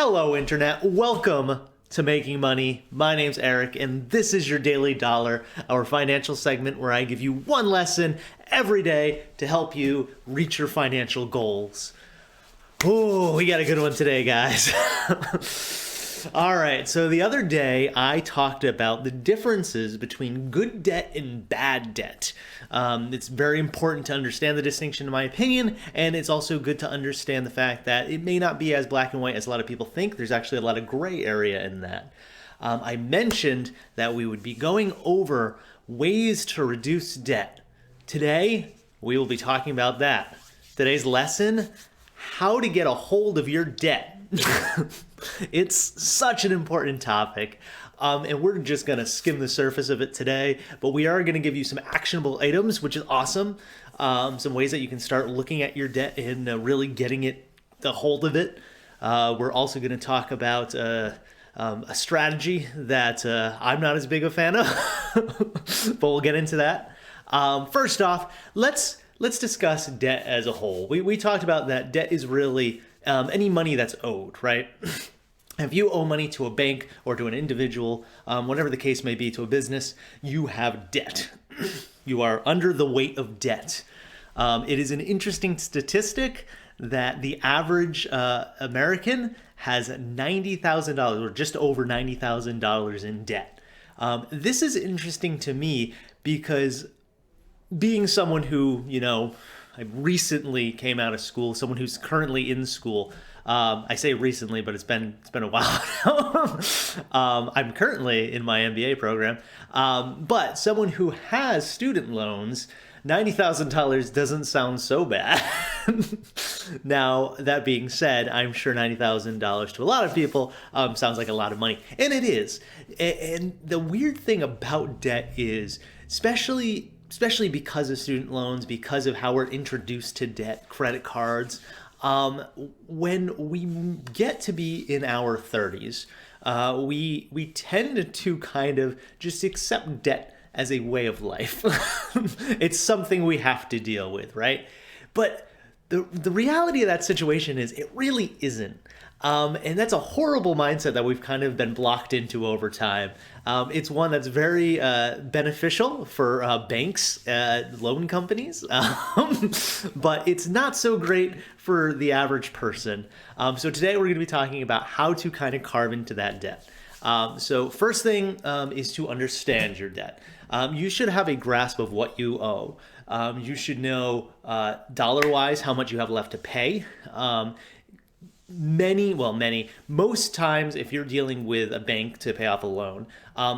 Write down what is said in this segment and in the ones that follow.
Hello, Internet. Welcome to Making Money. My name's Eric, and this is your Daily Dollar, our financial segment where I give you one lesson every day to help you reach your financial goals. Oh, we got a good one today, guys. All right, so the other day I talked about the differences between good debt and bad debt. It's very important to understand the distinction, in my opinion, and it's also good to understand the fact that it may not be as black and white as a lot of people think. There's actually a lot of gray area in that. I mentioned that we would be going over ways to reduce debt. Today, we will be talking about that. Today's lesson, how to get a hold of your debt. It's such an important topic, and we're just going to skim the surface of it today, but we are going to give you some actionable items, which is awesome. Some ways that you can start looking at your debt and really getting a hold of it. We're also going to talk about a strategy that I'm not as big a fan of, but we'll get into that. First off, let's discuss debt as a whole. We talked about that debt is really any money that's owed, right? If you owe money to a bank or to an individual, whatever the case may be, to a business, you have debt. You are under the weight of debt. It is an interesting statistic that the average American has $90,000 or just over $90,000 in debt. This is interesting to me because being someone who, I recently came out of school, someone who's currently in school. I say recently, but it's been a while now. I'm currently in my MBA program. But someone who has student loans, $90,000 doesn't sound so bad. Now, that being said, I'm sure $90,000 to a lot of people sounds like a lot of money. And it is. And the weird thing about debt is, especially because of student loans, because of how we're introduced to debt, credit cards, when we get to be in our 30s, we tend to kind of just accept debt as a way of life. It's something we have to deal with, right? But the reality of that situation is it really isn't. And that's a horrible mindset that we've kind of been blocked into over time. It's one that's very beneficial for banks, loan companies, but it's not so great for the average person. So today we're going to be talking about how to kind of carve into that debt. So first thing is to understand your debt. You should have a grasp of what you owe. You should know dollar-wise how much you have left to pay. Most times if you're dealing with a bank to pay off a loan,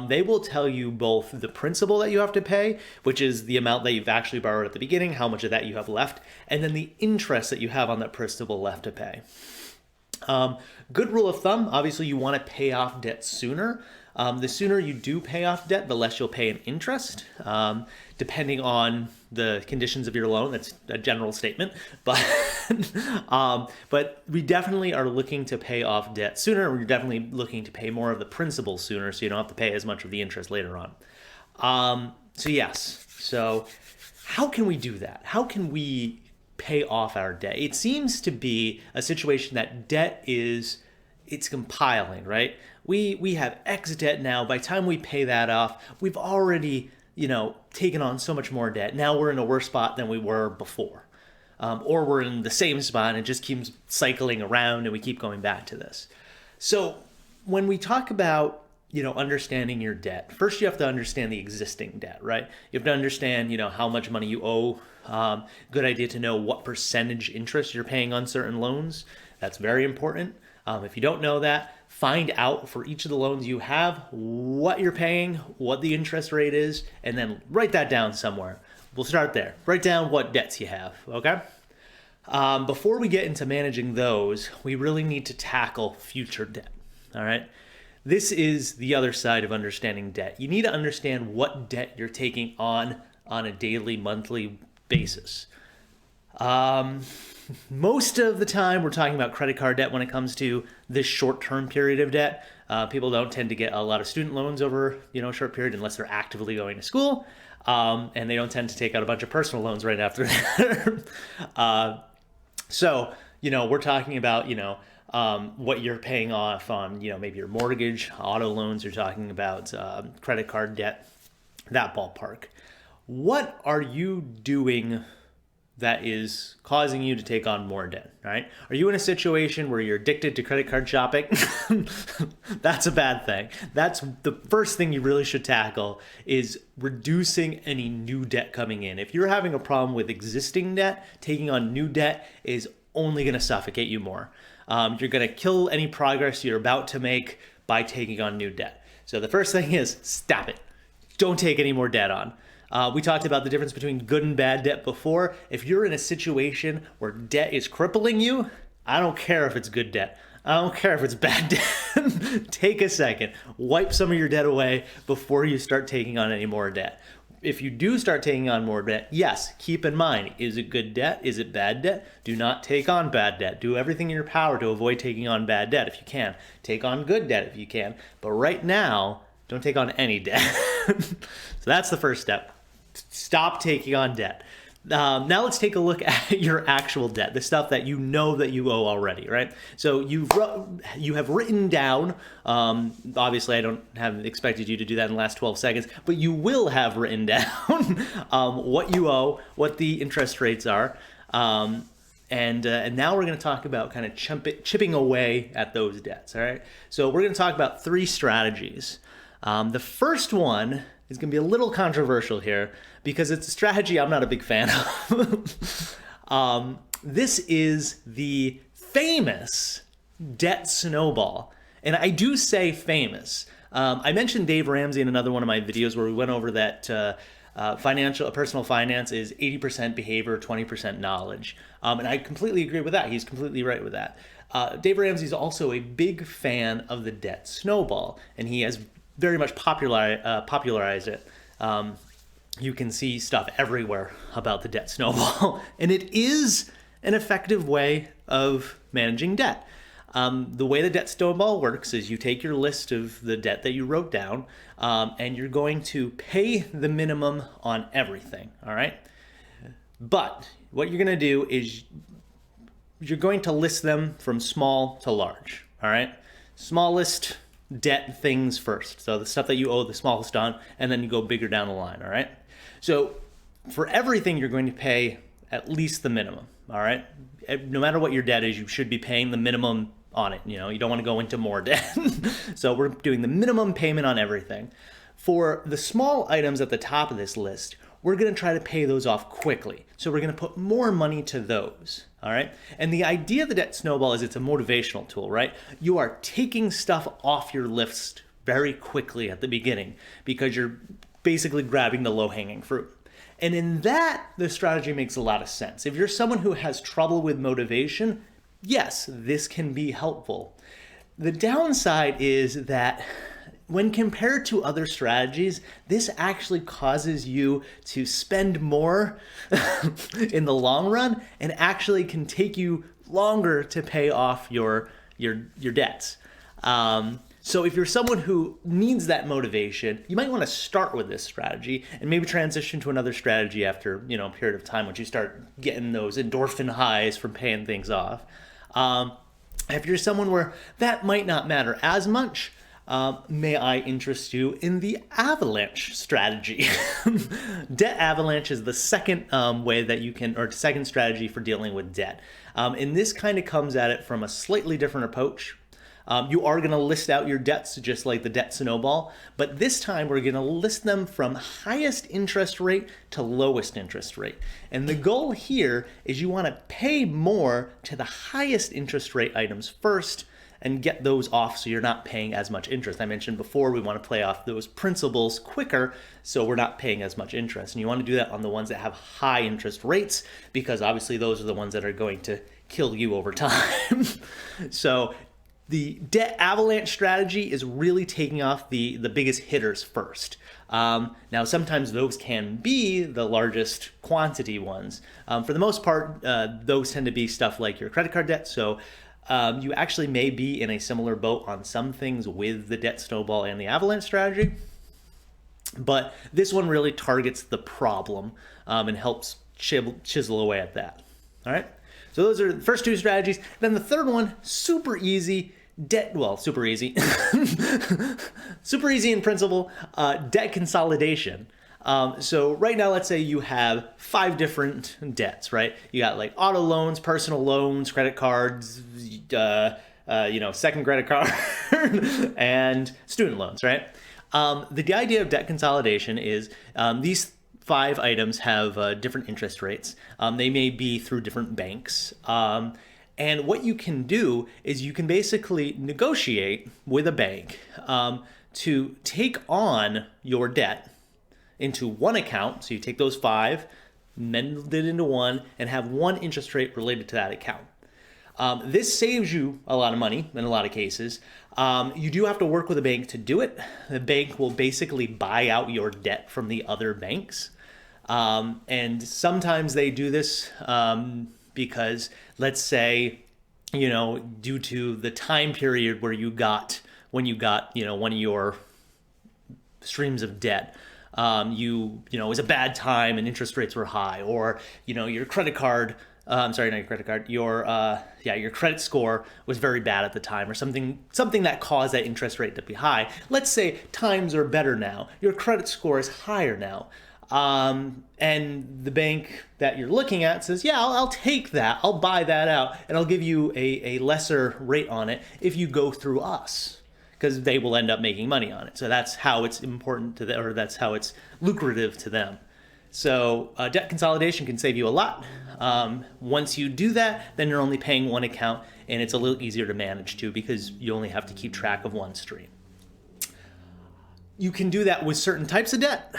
they will tell you both the principal that you have to pay, which is the amount that you've actually borrowed at the beginning, how much of that you have left, and then the interest that you have on that principal left to pay. Good rule of thumb, obviously you want to pay off debt sooner. The sooner you do pay off debt, the less you'll pay in interest, depending on the conditions of your loan. That's a general statement, but we definitely are looking to pay off debt sooner. We're definitely looking to pay more of the principal sooner, so you don't have to pay as much of the interest later on. So how can we do that? How can we pay off our debt? It seems to be a situation that debt it's compiling, right? We have X debt now. By the time we pay that off, we've already, taken on so much more debt. Now we're in a worse spot than we were before. Or we're in the same spot and it just keeps cycling around and we keep going back to this. So when we talk about, understanding your debt, first you have to understand the existing debt, right? You have to understand, how much money you owe. Good idea to know what percentage interest you're paying on certain loans. That's very important. If you don't know that, find out for each of the loans you have what you're paying, what the interest rate is, and then write that down somewhere. We'll start there. Write down what debts you have, okay? Before we get into managing those, we really need to tackle future debt, all right? This is the other side of understanding debt. You need to understand what debt you're taking on a daily, monthly basis. Most of the time, we're talking about credit card debt when it comes to this short-term period of debt. People don't tend to get a lot of student loans over, a short period unless they're actively going to school. And they don't tend to take out a bunch of personal loans right after that. So, we're talking about, what you're paying off on, maybe your mortgage, auto loans, you're talking about credit card debt, that ballpark. What are you doing that is causing you to take on more debt, right? Are you in a situation where you're addicted to credit card shopping? That's a bad thing. That's the first thing you really should tackle, is reducing any new debt coming in. If you're having a problem with existing debt, taking on new debt is only going to suffocate you more. You're going to kill any progress you're about to make by taking on new debt. So the first thing is stop it. Don't take any more debt on. We talked about the difference between good and bad debt before. If you're in a situation where debt is crippling you, I don't care if it's good debt. I don't care if it's bad debt. Take a second. Wipe some of your debt away before you start taking on any more debt. If you do start taking on more debt, yes, keep in mind, is it good debt? Is it bad debt? Do not take on bad debt. Do everything in your power to avoid taking on bad debt if you can. Take on good debt if you can. But right now, don't take on any debt. So that's the first step. Stop taking on debt. Now let's take a look at your actual debt, the stuff that you know that you owe already, right? So you have written down, obviously I don't have expected you to do that in the last 12 seconds, but you will have written down what you owe, what the interest rates are, and now we're going to talk about kind of chipping away at those debts, all right? So we're going to talk about 3 strategies. The first one is going to be a little controversial here because it's a strategy I'm not a big fan of. This is the famous Debt Snowball. And I do say famous. I mentioned Dave Ramsey in another one of my videos where we went over that personal finance is 80% behavior, 20% knowledge. And I completely agree with that. He's completely right with that. Dave Ramsey is also a big fan of the Debt Snowball, and he has very much popularized it. You can see stuff everywhere about the Debt Snowball, and it is an effective way of managing debt. The way the Debt Snowball works is you take your list of the debt that you wrote down, and you're going to pay the minimum on everything, all right? But what you're going to do is you're going to list them from small to large, all right? Smallest debt things first. So the stuff that you owe the smallest on, and then you go bigger down the line, all right? So for everything, you're going to pay at least the minimum, all right? No matter what your debt is, you should be paying the minimum on it. You don't want to go into more debt. So we're doing the minimum payment on everything. For the small items at the top of this list, we're going to try to pay those off quickly. So we're going to put more money to those, all right? And the idea of the Debt Snowball is it's a motivational tool, right? You are taking stuff off your list very quickly at the beginning because you're basically grabbing the low-hanging fruit. And in that, the strategy makes a lot of sense. If you're someone who has trouble with motivation, yes, this can be helpful. The downside is that when compared to other strategies, this actually causes you to spend more in the long run and actually can take you longer to pay off your debts. So if you're someone who needs that motivation, you might want to start with this strategy and maybe transition to another strategy after a period of time once you start getting those endorphin highs from paying things off. If you're someone where that might not matter as much, may I interest you in the Avalanche strategy. Debt Avalanche is the second way that you can, or second strategy for dealing with debt. And this kind of comes at it from a slightly different approach. You are going to list out your debts just like the Debt Snowball, but this time we're going to list them from highest interest rate to lowest interest rate. And the goal here is you want to pay more to the highest interest rate items first and get those off so you're not paying as much interest. I mentioned before we want to pay off those principals quicker so we're not paying as much interest. And you want to do that on the ones that have high interest rates because obviously those are the ones that are going to kill you over time. So the Debt Avalanche strategy is really taking off the biggest hitters first. Now, sometimes those can be the largest quantity ones. For the most part, those tend to be stuff like your credit card debt. So you actually may be in a similar boat on some things with the Debt Snowball and the Avalanche strategy. But this one really targets the problem and helps chisel away at that. All right. So those are the first two strategies. Then the third one, super easy, super easy. Super easy in principle, debt consolidation. So right now, let's say you have 5 different debts, right? You got like auto loans, personal loans, credit cards, second credit card, and student loans, right? The idea of debt consolidation is these 5 items have different interest rates. They may be through different banks. And what you can do is you can basically negotiate with a bank to take on your debt into one account. So you take those 5, mend it into one, and have one interest rate related to that account. This saves you a lot of money in a lot of cases. You do have to work with a bank to do it. The bank will basically buy out your debt from the other banks. And sometimes they do this because, let's say, due to the time period when you got, one of your streams of debt, it was a bad time and interest rates were high, or, your credit card, not your credit card, your credit score was very bad at the time, or something that caused that interest rate to be high. Let's say times are better now. Your credit score is higher now. And the bank that you're looking at says, yeah, I'll take that. I'll buy that out, and I'll give you a lesser rate on it if you go through us, because they will end up making money on it. So that's how it's important to them, or that's how it's lucrative to them. So debt consolidation can save you a lot. Once you do that, then you're only paying one account, and it's a little easier to manage too, because you only have to keep track of one stream. You can do that with certain types of debt,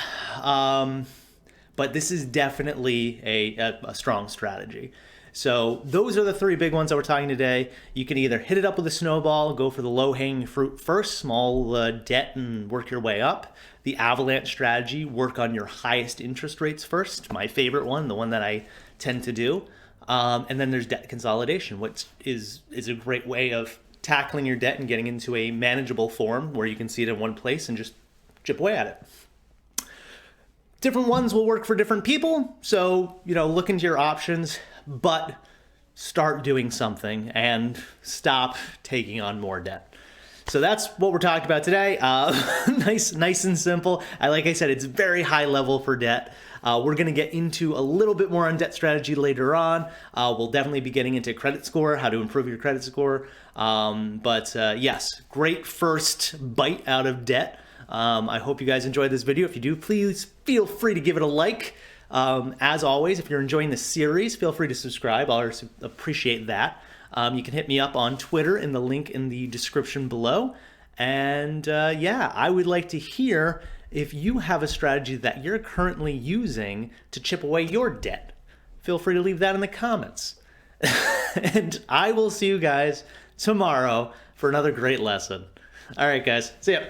but this is definitely a strong strategy. So those are the 3 big ones that we're talking today. You can either hit it up with a snowball, go for the low-hanging fruit first, small debt, and work your way up. The Avalanche strategy, work on your highest interest rates first, my favorite one, the one that I tend to do. And then there's debt consolidation, which is a great way of tackling your debt and getting into a manageable form where you can see it in one place and just chip away at it. Different ones will work for different people. So, look into your options, but start doing something and stop taking on more debt. So that's what we're talking about today. Nice and simple. Like I said, it's very high level for debt. We're going to get into a little bit more on debt strategy later on. We'll definitely be getting into credit score, how to improve your credit score. Yes, great first bite out of debt. I hope you guys enjoyed this video. If you do, please feel free to give it a like. As always, if you're enjoying this series, feel free to subscribe. I'll appreciate that. You can hit me up on Twitter in the link in the description below. And I would like to hear if you have a strategy that you're currently using to chip away your debt. Feel free to leave that in the comments. And I will see you guys tomorrow for another great lesson. All right, guys. See ya.